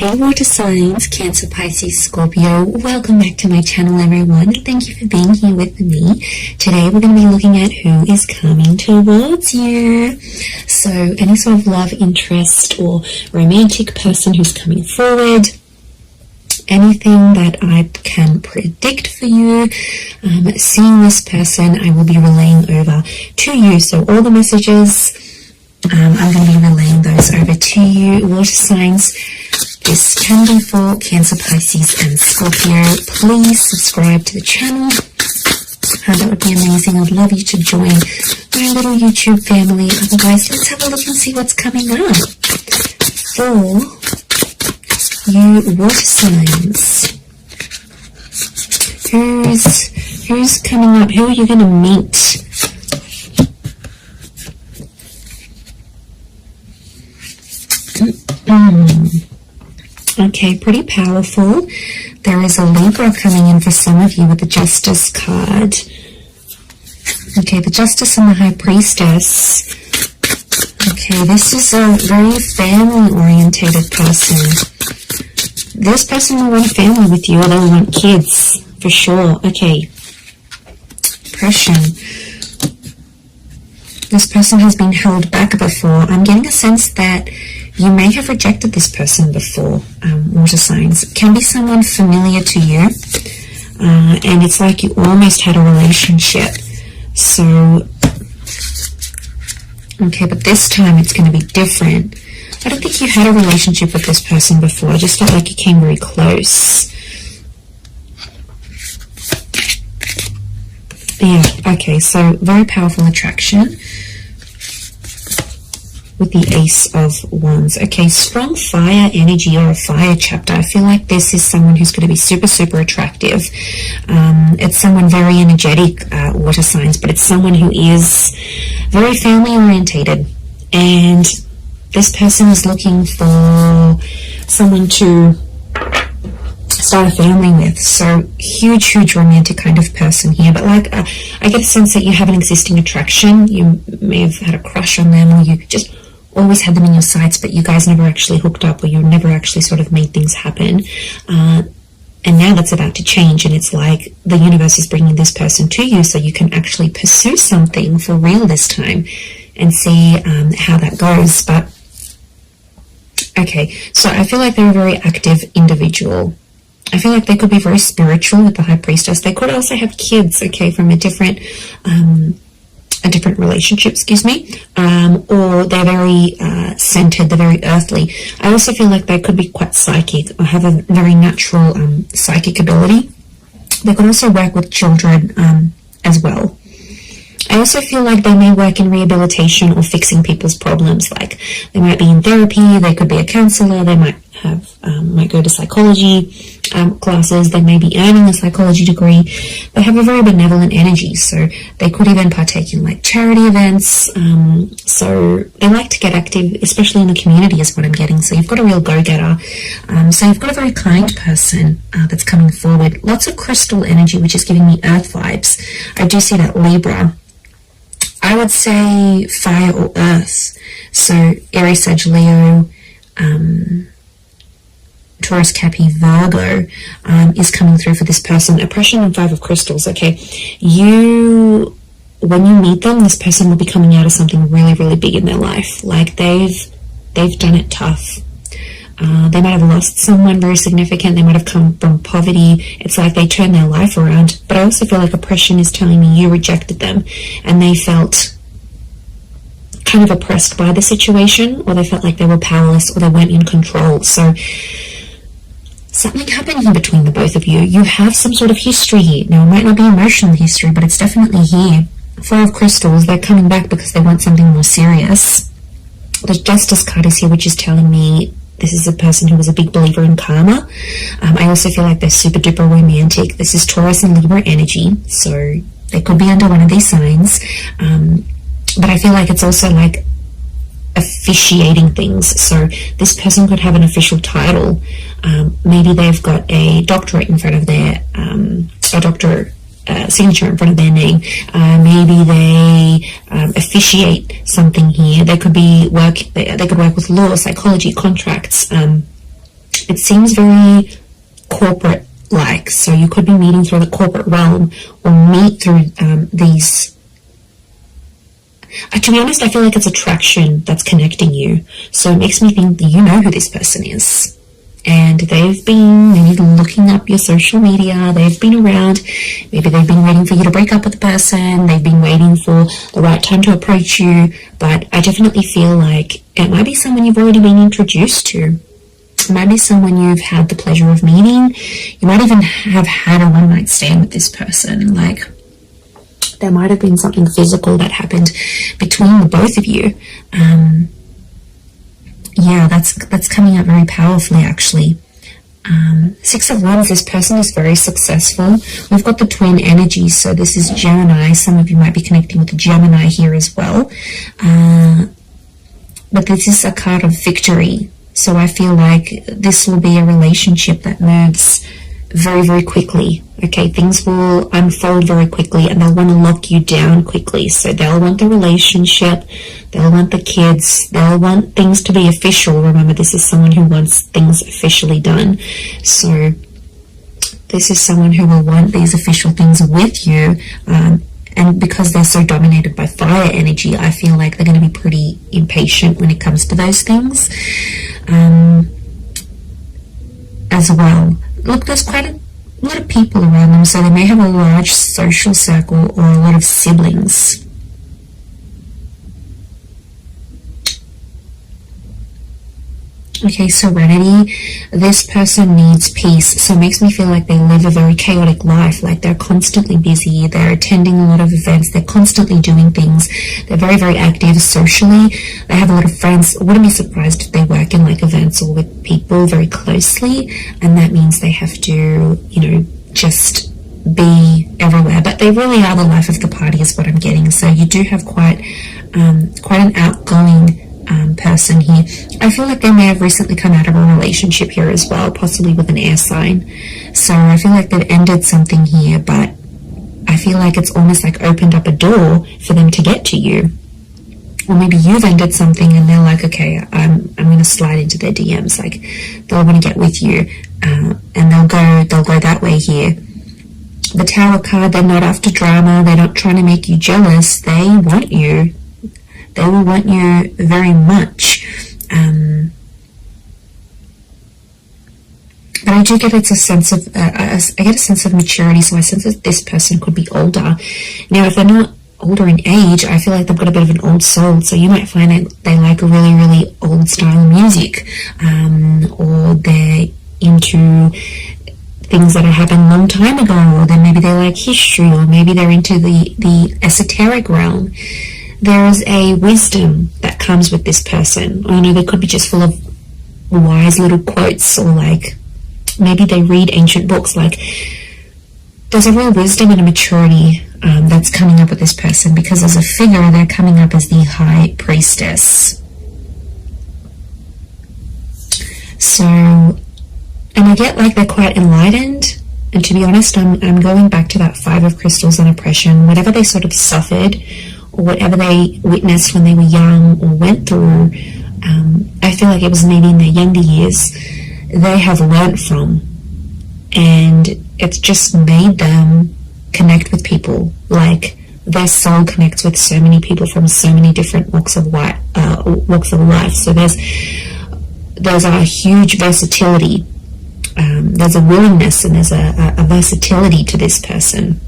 Hey water signs, Cancer, Pisces, Scorpio, welcome back to my channel everyone. Thank you for being here with me. Today we're going to be looking at who is coming towards you. So any sort of love interest or romantic person who's coming forward, anything that I can predict for you, seeing this person I will be relaying over to you. So all the messages, I'm going to be relaying those over to you. Water signs, this can be for Cancer, Pisces and Scorpio. Please subscribe to the channel. That would be amazing. I'd love you to join my little YouTube family. Otherwise, let's have a look and see what's coming up for you water signs. Who's coming up? Who are you going to meet? Okay, pretty powerful. There is a Libra coming in for some of you with the Justice card. Okay, the Justice and the High Priestess. Okay, this is a very family-orientated person. This person will want a family with you, or they will want kids, for sure. Okay, depression. This person has been held back before. I'm getting a sense that you may have rejected this person before, water signs. It can be someone familiar to you, and it's like you almost had a relationship. So, okay, but this time it's going to be different. I don't think you had a relationship with this person before. I just felt like you came very close. Yeah, okay, so very powerful attraction with the Ace of Wands. Okay, strong fire energy or a fire chapter. I feel like this is someone who's going to be super, super attractive. It's someone very energetic, water signs, but it's someone who is very family orientated. And this person is looking for someone to start a family with. So huge romantic kind of person here. But like I get a sense that you have an existing attraction. You may have had a crush on them, or you just always had them in your sights, but you guys never actually hooked up, or you never actually sort of made things happen. And now that's about to change, and it's like the universe is bringing this person to you so you can actually pursue something for real this time and see how that goes. But okay, so I feel like they're a very active individual. I feel like they could be very spiritual with the High Priestess. They could also have kids, okay, from a different relationship, or they're very centered, they're very earthly. I also feel like they could be quite psychic or have a very natural psychic ability. They could also work with children as well. I also feel like they may work in rehabilitation or fixing people's problems. Like they might be in therapy, they could be a counselor, they might go to psychology classes, they may be earning a psychology degree. They have a very benevolent energy, so they could even partake in like charity events. So they like to get active, especially in the community is what I'm getting. So you've got a real go-getter. So you've got a very kind person that's coming forward. Lots of crystal energy, which is giving me earth vibes. I do see that Libra. I would say fire or earth. So Aries, Sag, Leo, Taurus, Capi, Virgo is coming through for this person. Oppression and Five of Crystals. Okay, when you meet them, this person will be coming out of something really, really big in their life. Like they've done it tough. They might have lost someone very significant. They might have come from poverty. It's like they turned their life around. But I also feel like oppression is telling me you rejected them, and they felt kind of oppressed by the situation, or they felt like they were powerless, or they weren't in control. So something happened in between the both of you. You have some sort of history here. Now, it might not be emotional history, but it's definitely here. Four of Crystals, they're coming back because they want something more serious. The Justice card is here, which is telling me this is a person who was a big believer in karma. I also feel like they're super duper romantic. This is Taurus and Libra energy, so they could be under one of these signs. But I feel like it's also like officiating things. So this person could have an official title. Maybe they've got a doctorate in front of their signature in front of their name. Maybe they officiate something here. They could be they could work with law, psychology, contracts. it seems very corporate like, so you could be meeting through the corporate realm or meet through these. To be honest, I feel like it's attraction that's connecting you. So it makes me think that you know who this person is. And they've been maybe looking up your social media. They've been around. Maybe they've been waiting for you to break up with the person. They've been waiting for the right time to approach you. But I definitely feel like it might be someone you've already been introduced to. It might be someone you've had the pleasure of meeting. You might even have had a one-night stand with this person. Like, there might have been something physical that happened between the both of you. Yeah, that's coming up very powerfully, actually. 6 of Wands, this person is very successful. We've got the twin energies, so this is Gemini. Some of you might be connecting with the Gemini here as well. But this is a card of victory. So I feel like this will be a relationship that moves very, very quickly. Okay, things will unfold very quickly and they'll want to lock you down quickly. So they'll want the relationship, they'll want the kids, they'll want things to be official. Remember, this is someone who wants things officially done. So this is someone who will want these official things with you. And because they're so dominated by fire energy, I feel like they're going to be pretty impatient when it comes to those things. As well. Look, there's quite a lot of people around them, so they may have a large social circle or a lot of siblings. Okay, Serenity. This person needs peace, so it makes me feel like they live a very chaotic life, like they're constantly busy, they're attending a lot of events, they're constantly doing things, they're very, very active socially, they have a lot of friends. I wouldn't be surprised if they work in like events or with people very closely, and that means they have to, you know, just be everywhere, but they really are the life of the party is what I'm getting. So you do have quite an outgoing person here. I feel like they may have recently come out of a relationship here as well, possibly with an air sign. So I feel like they've ended something here, but I feel like it's almost like opened up a door for them to get to you. Or maybe you've ended something and they're like, okay, I'm going to slide into their DMs. Like, they'll want to get with you, and they'll go that way here. The Tower card, they're not after drama. They're not trying to make you jealous. They want you. They will want you very much. But I do get it's a sense of, I get a sense of maturity, so I sense that this person could be older. Now, if they're not older in age, I feel like they've got a bit of an old soul, so you might find that they like a really, really old style of music, or they're into things that have happened a long time ago, or then maybe they like history, or maybe they're into the esoteric realm. There is a wisdom that comes with this person, or, you know, they could be just full of wise little quotes, or like maybe they read ancient books. Like, there's a real wisdom and a maturity that's coming up with this person, because as a figure they're coming up as the High Priestess. So, and I get like they're quite enlightened, and to be honest, I'm going back to that 5 of Crystals and oppression. Whatever they sort of suffered, or whatever they witnessed when they were young or went through, I feel like it was maybe in their younger years, they have learnt from, and it's just made them connect with people. Like, their soul connects with so many people from so many different walks of life. So there's a huge versatility. There's a willingness and there's a versatility to this person.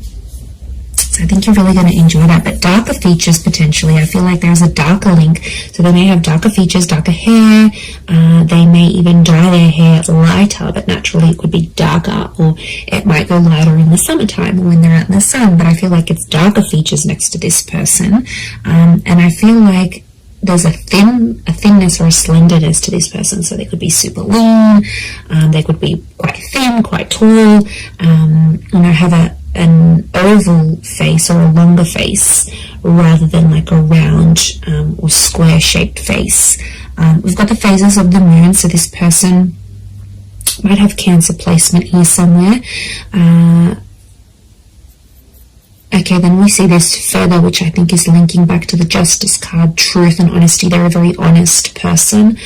So I think you're really going to enjoy that. But darker features, potentially, I feel like there's a darker link. So they may have darker features, darker hair. They may even dye their hair lighter, but naturally it could be darker, or it might go lighter in the summertime or when they're out in the sun. But I feel like it's darker features next to this person. And I feel like there's a thinness or a slenderness to this person. So they could be super lean. They could be quite thin, quite tall. Have an oval face or a longer face rather than like a round or square shaped face. We've got the phases of the moon, so this person might have Cancer placement here somewhere. Okay, then we see this further, which I think is linking back to the Justice card, truth and honesty. They're a very honest person,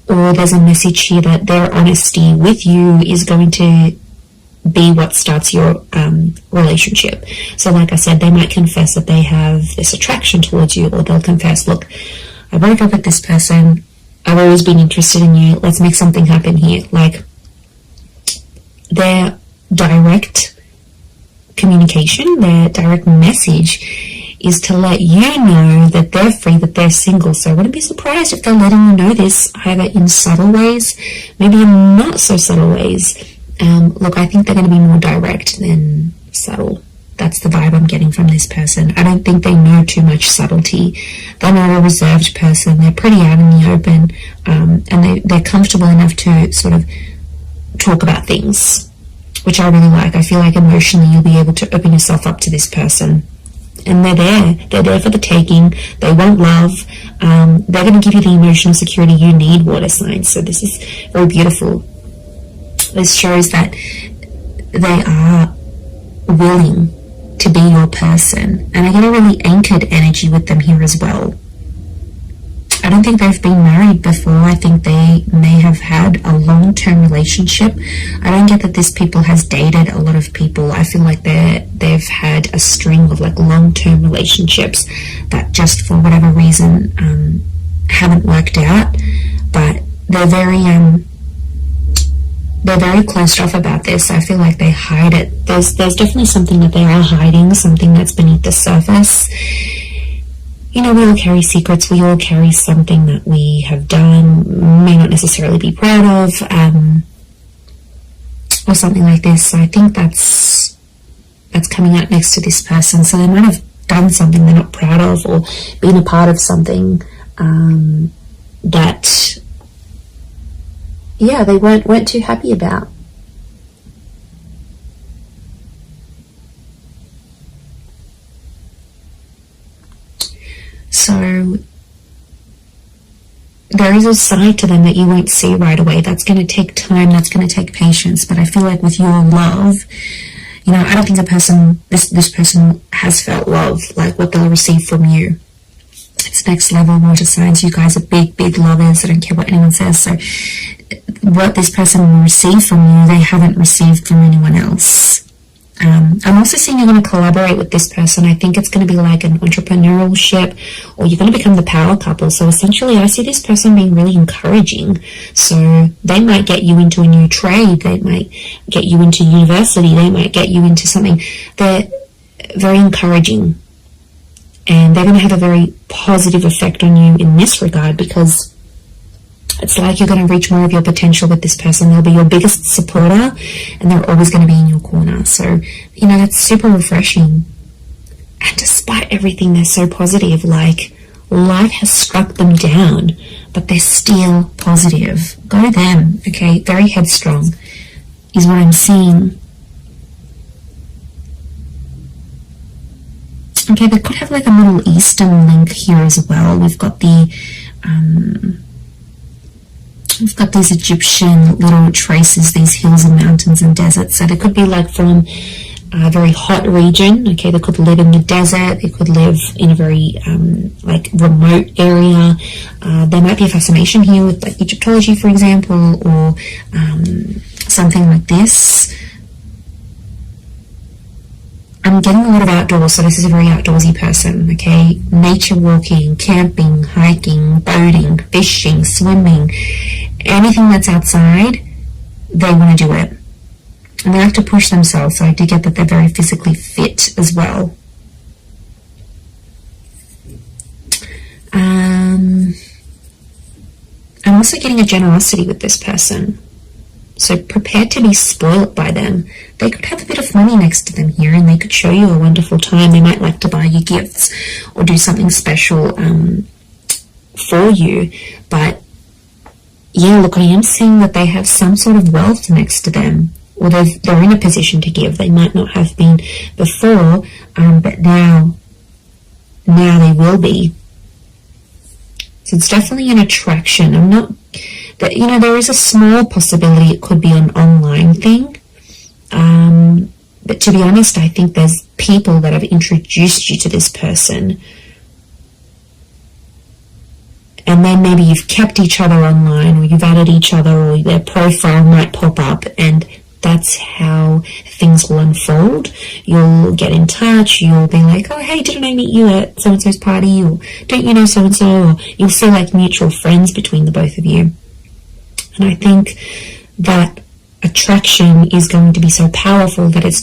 or there's a message here that their honesty with you is going to be what starts your relationship. So like I said, they might confess that they have this attraction towards you, or they'll confess, look, I broke up with this person, I've always been interested in you, let's make something happen here. Like, their direct communication, their direct message is to let you know that they're free, that they're single. So I wouldn't be surprised if they're letting you know this, either in subtle ways, maybe in not so subtle ways. Look, I think they're going to be more direct than subtle. That's the vibe I'm getting from this person. I don't think they know too much subtlety. They're not a reserved person. They're pretty out in the open, and they're comfortable enough to sort of talk about things, which I really like. I feel like emotionally you'll be able to open yourself up to this person. And they're there for the taking. They want love. They're going to give you the emotional security you need, water signs. So this is very beautiful. This shows that they are willing to be your person. And I get a really anchored energy with them here as well. I don't think they've been married before. I think they may have had a long-term relationship. I don't get that this people has dated a lot of people. I feel like they've had a string of like long-term relationships that just for whatever reason haven't worked out. But they're very closed off about this. I feel like they hide it. There's definitely something that they are hiding, something that's beneath the surface. You know, we all carry secrets. We all carry something that we have done, may not necessarily be proud of, or something like this. So I think that's coming out next to this person. So they might have done something they're not proud of, or been a part of something that, yeah, they weren't too happy about. So there is a side to them that you won't see right away. That's going to take time. That's going to take patience. But I feel like with your love, you know, I don't think this person has felt love like what they'll receive from you. It's next level, water signs. You guys are big, big lovers. I don't care what anyone says. So what this person will receive from you, they haven't received from anyone else. I'm also seeing you're going to collaborate with this person. I think it's going to be like an entrepreneurial ship, or you're going to become the power couple. So essentially I see this person being really encouraging. So they might get you into a new trade. They might get you into university. They might get you into something. They're very encouraging. And they're going to have a very positive effect on you in this regard, because it's like you're going to reach more of your potential with this person. They'll be your biggest supporter, and they're always going to be in your corner. So, you know, that's super refreshing. And despite everything, they're so positive. Like, life has struck them down, but they're still positive. Go them, okay? Very headstrong is what I'm seeing. Okay, they could have like a Middle Eastern link here as well. We've got these Egyptian little traces, these hills and mountains and deserts. So they could be like from a very hot region. Okay, they could live in the desert. They could live in a very like remote area. There might be a fascination here with like Egyptology, for example, or something like this. I'm getting a lot of outdoors, so this is a very outdoorsy person, okay? Nature walking, camping, hiking, boating, fishing, swimming, anything that's outside, they want to do it. And they have to push themselves, so I do get that they're very physically fit as well. I'm also getting a generosity with this person. So prepare to be spoilt by them. They could have a bit of money next to them here, and they could show you a wonderful time. They might like to buy you gifts or do something special for you. But yeah, look, I am seeing that they have some sort of wealth next to them, or they're in a position to give. They might not have been before, but now they will be. So it's definitely an attraction. I'm not... But, you know, there is a small possibility it could be an online thing. But to be honest, I think there's people that have introduced you to this person. and then maybe you've kept each other online, or you've added each other, or their profile might pop up, and that's how things will unfold. You'll get in touch, you'll be like, oh hey, didn't I meet you at so-and-so's party, or don't you know so-and-so, or you'll feel like mutual friends between the both of you. And I think that attraction is going to be so powerful that it's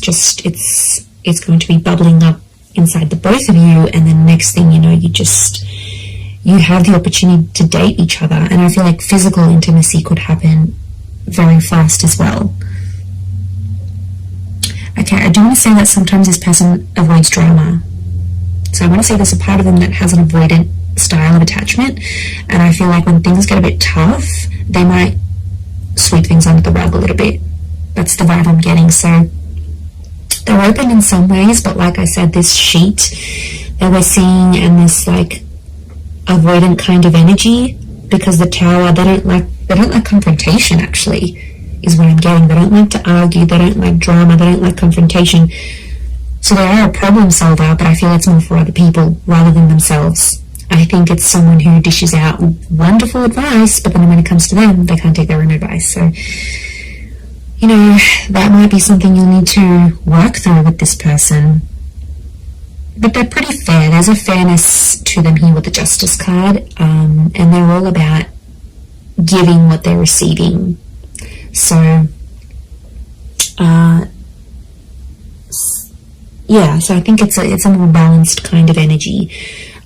going to be bubbling up inside the both of you, and then next thing you know, you have the opportunity to date each other. And I feel like physical intimacy could happen very fast as well. Okay, I do want to say that sometimes this person avoids drama. So I want to say there's a part of them that has an avoidant style of attachment, and I feel like when things get a bit tough, they might sweep things under the rug a little bit. That's the vibe I'm getting. So they're open in some ways, but like I said, this sheet that we're seeing and this like avoidant kind of energy, because the Tower, they don't like confrontation, actually, is what I'm getting. They don't like to argue, they don't like drama, they don't like confrontation. So they are a problem solver, but I feel it's more for other people rather than themselves. I think it's someone who dishes out wonderful advice, but then when it comes to them, they can't take their own advice. So, you know, that might be something you'll need to work through with this person. But they're pretty fair. There's a fairness to them here with the Justice card, and they're all about giving what they're receiving. So, yeah, so I think it's a more balanced kind of energy.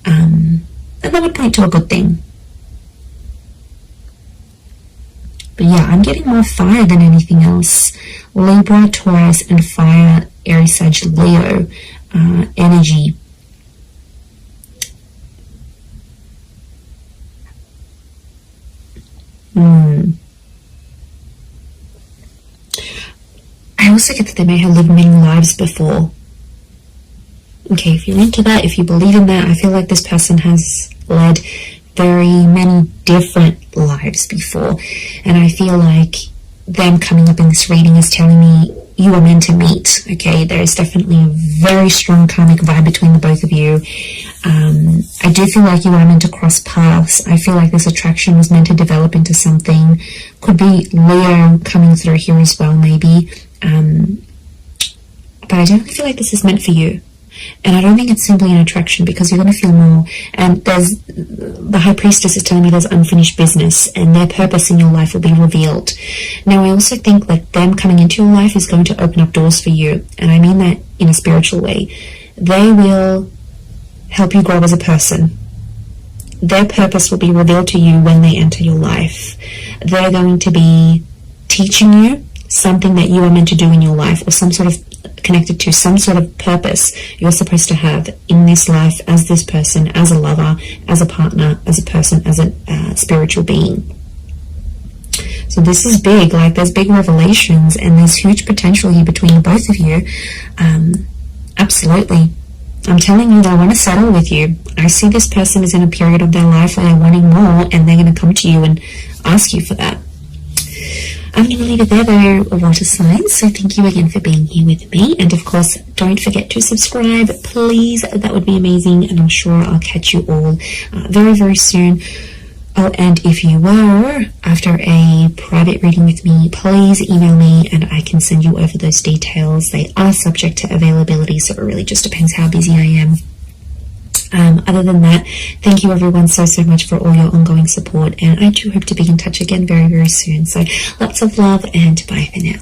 And that would point to a good thing. But yeah, I'm getting more fire than anything else. Libra, Taurus, and fire, Aries, Sag, Leo energy. I also get that they may have lived many lives before. Okay, if you're into that, if you believe in that, I feel like this person has led very many different lives before. And I feel like them coming up in this reading is telling me you are meant to meet. Okay, there is definitely a very strong karmic vibe between the both of you. I do feel like you are meant to cross paths. I feel like this attraction was meant to develop into something. Could be Leo coming through here as well, maybe. But I don't feel like this is meant for you. And I don't think it's simply an attraction, because you're going to feel more. And the High Priestess is telling me there's unfinished business, and their purpose in your life will be revealed. Now, I also think that them coming into your life is going to open up doors for you. And I mean that in a spiritual way. They will help you grow as a person. Their purpose will be revealed to you when they enter your life. They're going to be teaching you something that you are meant to do in your life, or some sort of connected to some sort of purpose you're supposed to have in this life as this person, as a lover, as a partner, as a person, as a spiritual being. So this is big. Like, there's big revelations, and there's huge potential here between the both of you. Absolutely. I'm telling you, they want to settle with you. I see this person is in a period of their life where they're wanting more, and they're going to come to you and ask you for that. I'm going to leave it there, though, water signs. So thank you again for being here with me. And of course, don't forget to subscribe, please. That would be amazing. And I'm sure I'll catch you all very, very soon. Oh, and if you were after a private reading with me, please email me and I can send you over those details. They are subject to availability, so it really just depends how busy I am. Other than that, thank you everyone so much for all your ongoing support, and I do hope to be in touch again very, very soon. So lots of love, and bye for now.